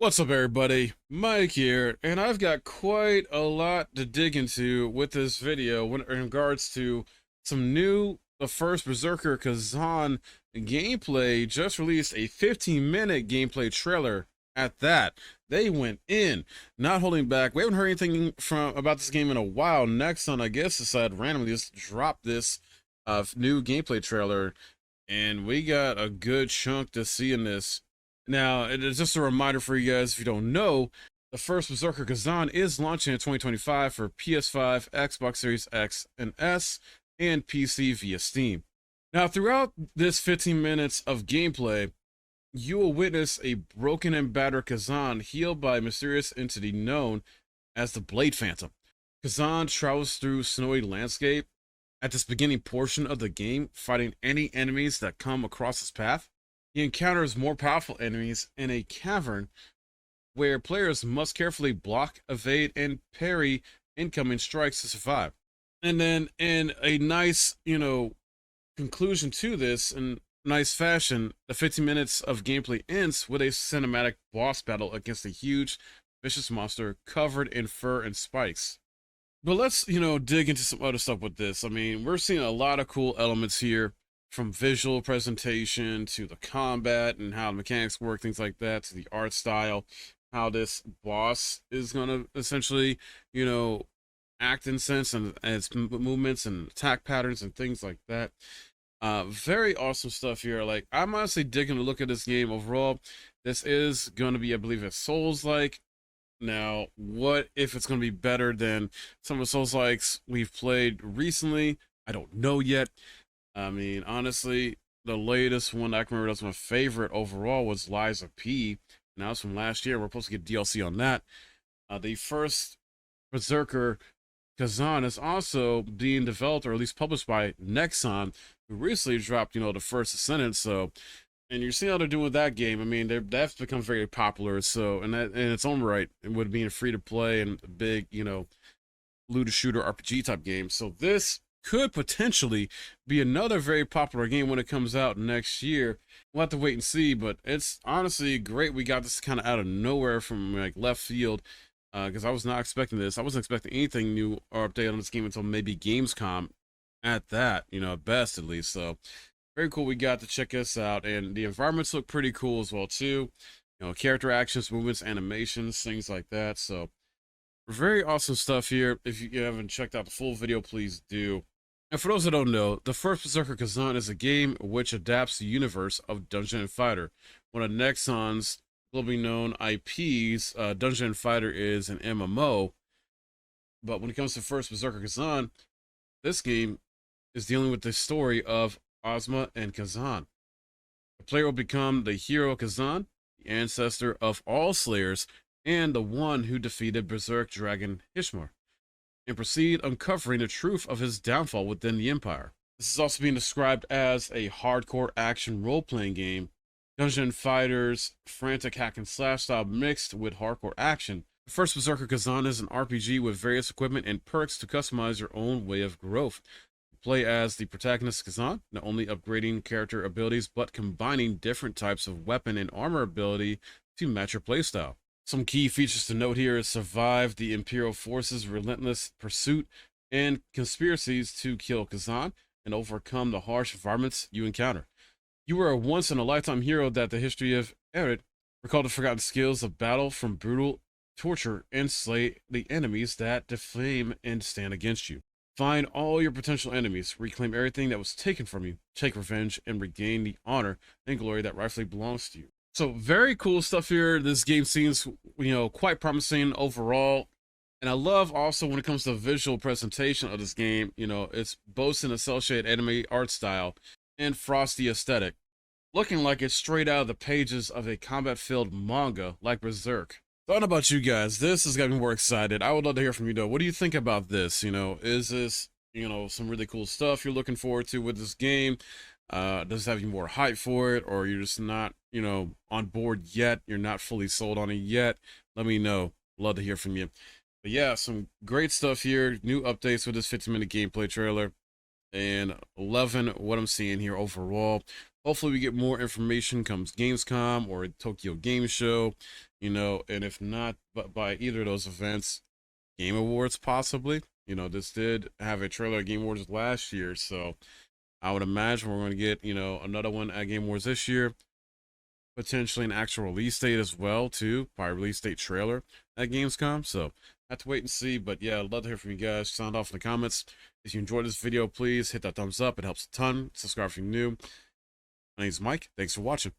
What's up, everybody? Mike here, and I've got quite a lot to dig into with this video in regards to some new The First Berserker Kazan gameplay. Just released a 15-minute gameplay trailer at that. They went in, not holding back. We haven't heard anything from about this game in a while. Nexon, I guess, decided randomly just drop this new gameplay trailer, and we got a good chunk to see in this. Now, it is just a reminder for you guys, if you don't know, the first Berserker Kazan is launching in 2025 for PS5, Xbox Series X and S, and PC via Steam. Now, throughout this 15 minutes of gameplay, you will witness a broken and battered Kazan healed by a mysterious entity known as the Blade Phantom. Kazan travels through snowy landscape at this beginning portion of the game, fighting any enemies that come across his path. He encounters more powerful enemies in a cavern where players must carefully block, evade, and parry incoming strikes to survive. And then, in a nice, conclusion to this, in nice fashion, the 15 minutes of gameplay ends with a cinematic boss battle against a huge, vicious monster covered in fur and spikes. But let's, dig into some other stuff with this. I mean, we're seeing a lot of cool elements here, from visual presentation to the combat and how the mechanics work, things like that, to the art style, how this boss is going to essentially, act in sense and its movements and attack patterns and things like that. Very awesome stuff here. Like, I'm honestly digging a look at this game overall. This is going to be, I believe, a Souls-like. Now, what if it's going to be better than some of the Souls-likes we've played recently? I don't know yet. I mean, honestly, the latest one I can remember that's my favorite overall was Lies of P. And that was from last year. We're supposed to get DLC on that. The first Berserker Kazan is also being developed, or at least published, by Nexon, who recently dropped, the first Ascendant. So, and you're seeing how they're doing with that game. I mean, that's become very popular. So, and that in its own right, it would being free to play and a big, looter shooter RPG type game. So this could potentially be another very popular game when it comes out next year. We'll have to wait and see, but it's honestly great we got this kind of out of nowhere from like left field, because I was not expecting this. I wasn't expecting anything new or update on this game until maybe Gamescom at that, at best at least. So very cool we got to check this out, and the environments look pretty cool as well too. Character actions, movements, animations, things like that. So very awesome stuff here. If you haven't checked out the full video, please do. And for those that don't know, the first Berserker Kazan is a game which adapts the universe of Dungeon & Fighter. One of Nexon's globally known IPs, Dungeon & Fighter is an MMO. But when it comes to first Berserker Kazan, this game is dealing with the story of Ozma and Kazan. The player will become the hero Kazan, the ancestor of all Slayers, and the one who defeated Berserk Dragon Hishmar, and proceed uncovering the truth of his downfall within the Empire. This is also being described as a hardcore action role-playing game, Dungeon Fighter's frantic hack and slash style mixed with hardcore action. The first Berserker Kazan is an RPG with various equipment and perks to customize your own way of growth. Play as the protagonist Kazan, not only upgrading character abilities, but combining different types of weapon and armor ability to match your playstyle. Some key features to note here is survive the Imperial forces' relentless pursuit and conspiracies to kill Kazan and overcome the harsh environments you encounter. You were a once-in-a-lifetime hero that the history of Eret. Recall the forgotten skills of battle from brutal torture and slay the enemies that defame and stand against you. Find all your potential enemies, reclaim everything that was taken from you, take revenge, and regain the honor and glory that rightfully belongs to you. So very cool stuff here. This game seems, quite promising overall. And I love also when it comes to the visual presentation of this game, it's boasting a cel-shaded anime art style and frosty aesthetic, looking like it's straight out of the pages of a combat-filled manga like Berserk. I don't know about you guys. This has got me more excited. I would love to hear from you, though. What do you think about this? Is this, some really cool stuff you're looking forward to with this game? Does it have you more hype for it, or you're just not, on board yet? You're not fully sold on it yet? Let me know. Love to hear from you. But yeah, some great stuff here. New updates with this 15-minute gameplay trailer, and loving what I'm seeing here overall. Hopefully we get more information comes Gamescom or Tokyo Game Show. and if not, but by either of those events, Game Awards possibly. This did have a trailer at Game Awards last year, so I would imagine we're going to get, another one at Game Awards this year. Potentially an actual release date as well, too. Probably release date trailer at Gamescom. So have to wait and see. But yeah, I'd love to hear from you guys. Sound off in the comments. If you enjoyed this video, please hit that thumbs up. It helps a ton. Subscribe if you're new. My name's Mike. Thanks for watching.